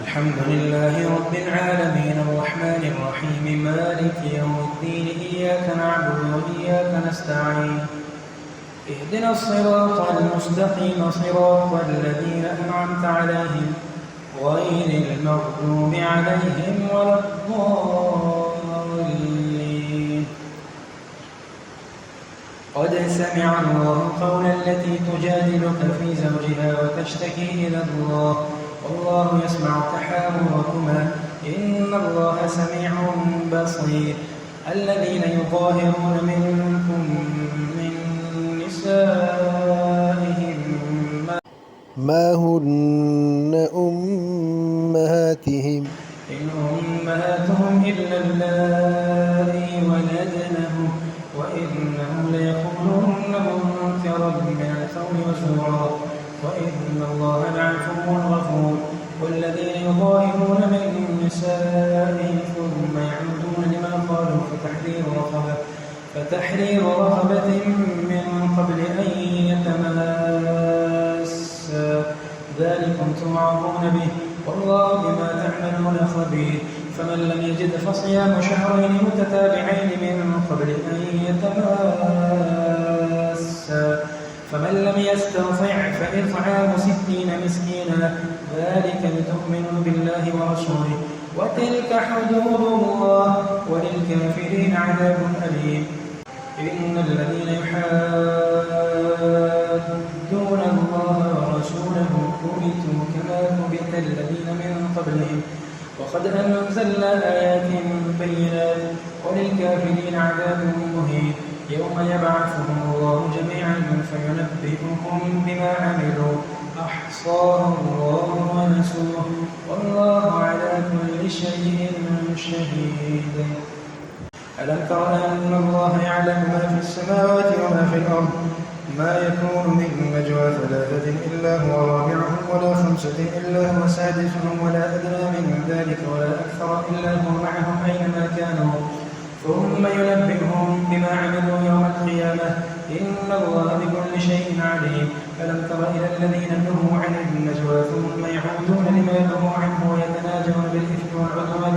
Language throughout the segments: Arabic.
الحمد لله رب العالمين الرحمن الرحيم مالك يوم الدين إياك نعبد وإياك نستعين اهدنا الصراط المستقيم صراط الذين أنعمت عليهم غير المغضوب عليهم ولا الضالين. قد سمع الله قول التي تجادلك في زوجها وتشتكي إلى الله والله يسمع تحاوركما إن الله سميع بصير. الذين يظاهرون منكم من نسائهم ما هن أمهاتهم إن أمهاتهم إلا اللائي ولدنهم وإنهم ليقولون منكرا من القول وزورا وإن الله لعفو غفور. والذين يظاهرون من نسائهم ثم يعودون لما قالوا فتحرير رقبة من قبل أن يتماسا ذلكم توعظون به والله بما تعملون خبير. فمن لم يجد فصيام شهرين متتابعين من قبل أن يتماسا فمن لم يستطع فإطعام 60 مسكينا ذلك لتؤمنوا بالله ورسوله وتلك حدود الله وللكافرين عذاب أليم. إن الذين يحادون الله ورسوله كبتوا كما كبت الذين من قبلهم وقد أنزلنا آيات بينات وللكافرين عذاب مهين. يوم يبعثهم الله جميعا فينبئهم بما عملوا أحصاه الله ونسوه والله على كل شيء شهيد. ألم تر أن الله يعلم ما في السماوات وما في الأرض ما يكون من نجوى 3 إلا هو رابعهم ولا 5 إلا هو سادسهم ولا أدنى من ذلك ولا أكثر إلا هو معهم أينما كانوا ثم ينبئهم بما عملوا يوم القيامة إن الله بكل شيء عليم. ألم تر إلى الذين نهوا عن النجوى ثم يعودون لما نهوا عنه ويتناجون بالإثم والعدوان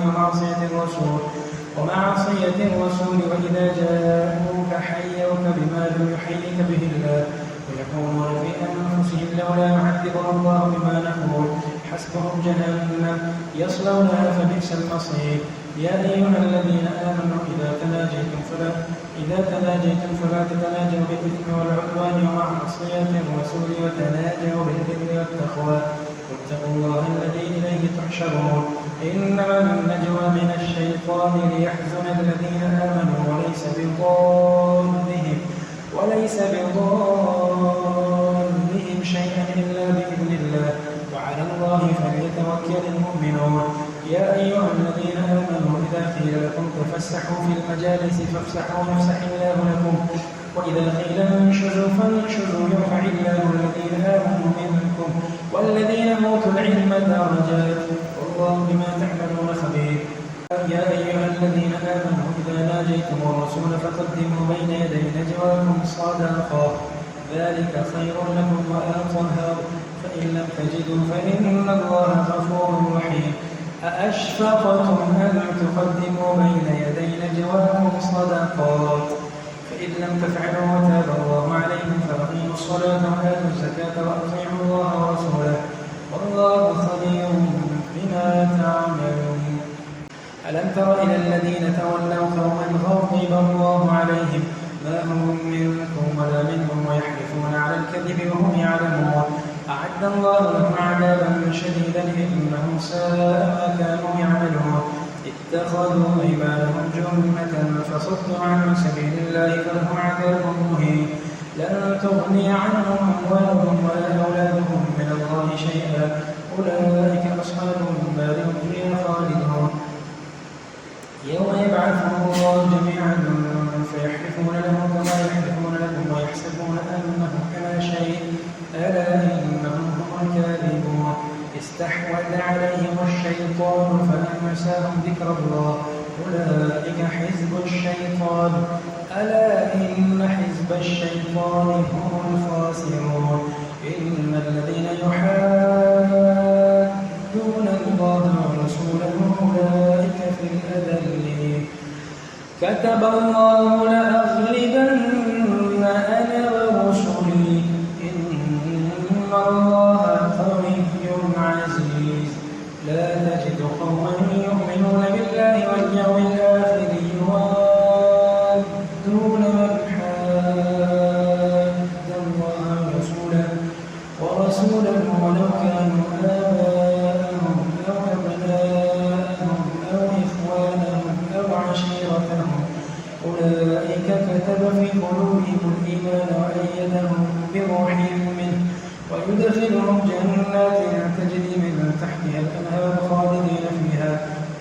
ومعصية الرسول وإذا جاءوك حيوك بما لم يحيك به الله ويقولون في أنفسهم لولا يعذبنا الله بما نقول حسبهم جهنم يصلونها فبئس المصير. يا أيها الذين آمنوا إذا تناجيتم فلا تتناجوا بالإثم والعدوان ومعصية الرسول وتناجوا بالبر والتقوى واتقوا الله الذي إليه تحشرون. إنما النجوى من الشيطان ليحزن الذين آمنوا وليس بضارهم شيئا إلا بإذن الله وعلى الله فليتوكل المؤمنون. يا أيها الذين آمنوا إذا قيل لكم تفسحوا في المجالس فافسحوا يفسح الله لكم وإذا قيل انشزوا فانشزوا يرفع الله الذين آمنوا منكم والذين أوتوا العلم درجات والله بما تعملون خبير. يا أيها الذين آمنوا إذا ناجيتم الرسول فقدموا بين يدي نجواكم صدقة ذلك خير لكم وأطهر فإن لم تجدوا فإن الله غفور رحيم. أأشفقتم أن تقدموا بين يدي نجواكم صدقات فإن لم تفعلوا وتاب الله عليكم فأقيموا الصلاة وآتوا الزكاة وأطيعوا الله ورسوله والله خبير بما تعملون. ألم تر إلى الذين تولوا قوما غضب الله عليهم ما هم منكم ولا منهم ويحلفون على الكذب وهم يعلمون أعد الله لهم عذابا شديدا إنهم ساء ما كانوا يعملون. اتخذوا أيمانهم جنة فصدوا عن سبيل الله فلهم عذاب مهين. لن تغني عنهم أموالهم ولا أولادهم من الله شيئا أولئك أصحاب النار هم فيها خالدون. يوم يبعثهم الله جميعا فيحلفون له كما يحلفون لكم ويحسبون أنهم على شيء ألا إنهم هم الكاذبون. استحوذ عليهم الشيطان فأنساهم ذكر الله أولئك حزب الشيطان ألا إن حزب الشيطان هم الخاسرون. إن الذين يحادون الله ورسوله أولئك في الأذلين كتب الله لأغلبن أنا ورسلي إن الله قوي عزيز لا تجد قوما يؤمنون بالله واليوم الآخر يوادون من حاد الله ورسوله ولو كانوا آباءهم أو أبناءهم أو إخوانهم أو عشيرتهم أولئك كتب في قلوبهم الإيمان وأيدهم بروح منه ويدخلهم جنات تجري من تحتها الأنهار خالدين فيها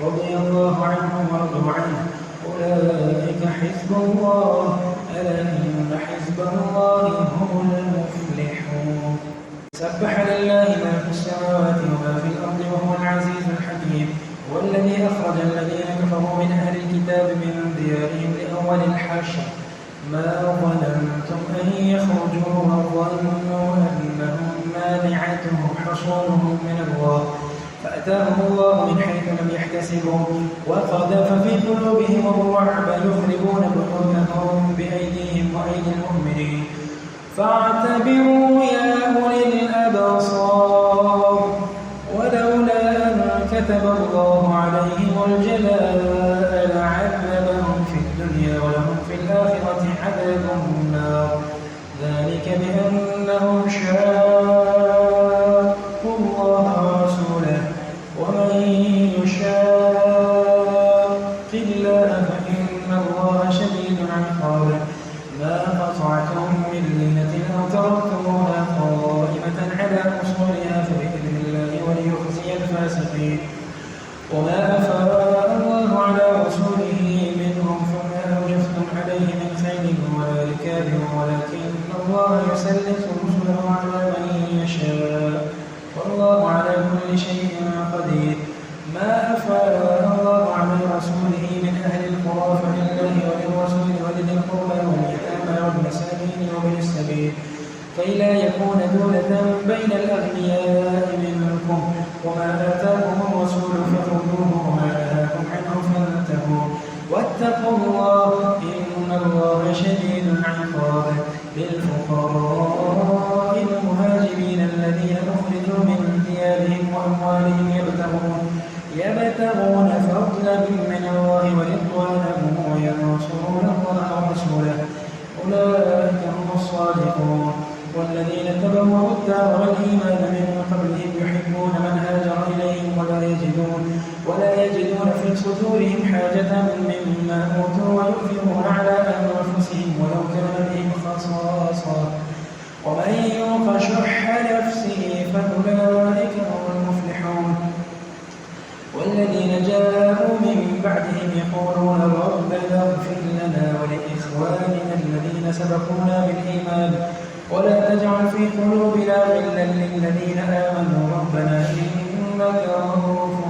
رضي الله عنهم ورضوا عنه أولئك حزب الله ألا إن حزب الله هم المفلحون سبح لله ما في السماوات وما في الأرض وهو العزيز الحكيم هو الذي أخرج الذين كفروا من أهل الكتاب من ديارهم لأول الحشر ما ظننتم أن يخرجوا وظنوا أنهم مانعتهم حصونهم من الله فأتاهم الله من حيث لم يحتسبوا وقذف في قلوبهم الرعب يخربون بيوتهم بأيديهم وأيدي المؤمنين فاعتبروا يا أولي الأبصار ولولا أن كتب الله عليهم الجلاء لعذبهم في الدنيا ولهم في الآخرة عذاب النار ذلك بأنهم شاقوا الله ورسوله ومن يشاق الله فإن الله شديد عقابه ما قطعتم من لينة أو تركتموها قائمة على أصولها فبإذن الله وليخزي الفاسقين وما أفاء الله على رسوله منهم فما أوجفتم عليه من خيل ولا ركاب ولكن الله يسلط رسله على من يشاء والله على كل شيء قدير ما أفاء الله على رسوله من أهل القرى فلله وللرسول ولذي القربى واليتامى والمساكين وابن السبيل كي لا يكون دولة بين الأغنياء منكم وما آتاكم الرسول فخذوه وما نهاكم عنه فانتهوا واتقوا الله إن الله شديد العقاب للفقراء المهاجرين الذين أخرجوا من ديارهم وأموالهم يبتغون فضلا من الله ورضوانا وينصرون الله ورسوله أولئك هم الصادقون والذين تبوأوا الدار والإيمان من قبلهم يحبون من هاجر إليهم ولا يجدون في صدورهم حاجة مما أوتوا ويؤثرون على أنفسهم ولو كان بهم خصاصة ومن يوق شح نفسه فأولئك هم المفلحون والذين جاءوا من بعدهم يقولون ربنا اغفر لنا ولإخواننا الذين سبقونا بالإيمان ولا تجعل في قلوبنا غلا للذين آمنوا ربنا إنك رؤوف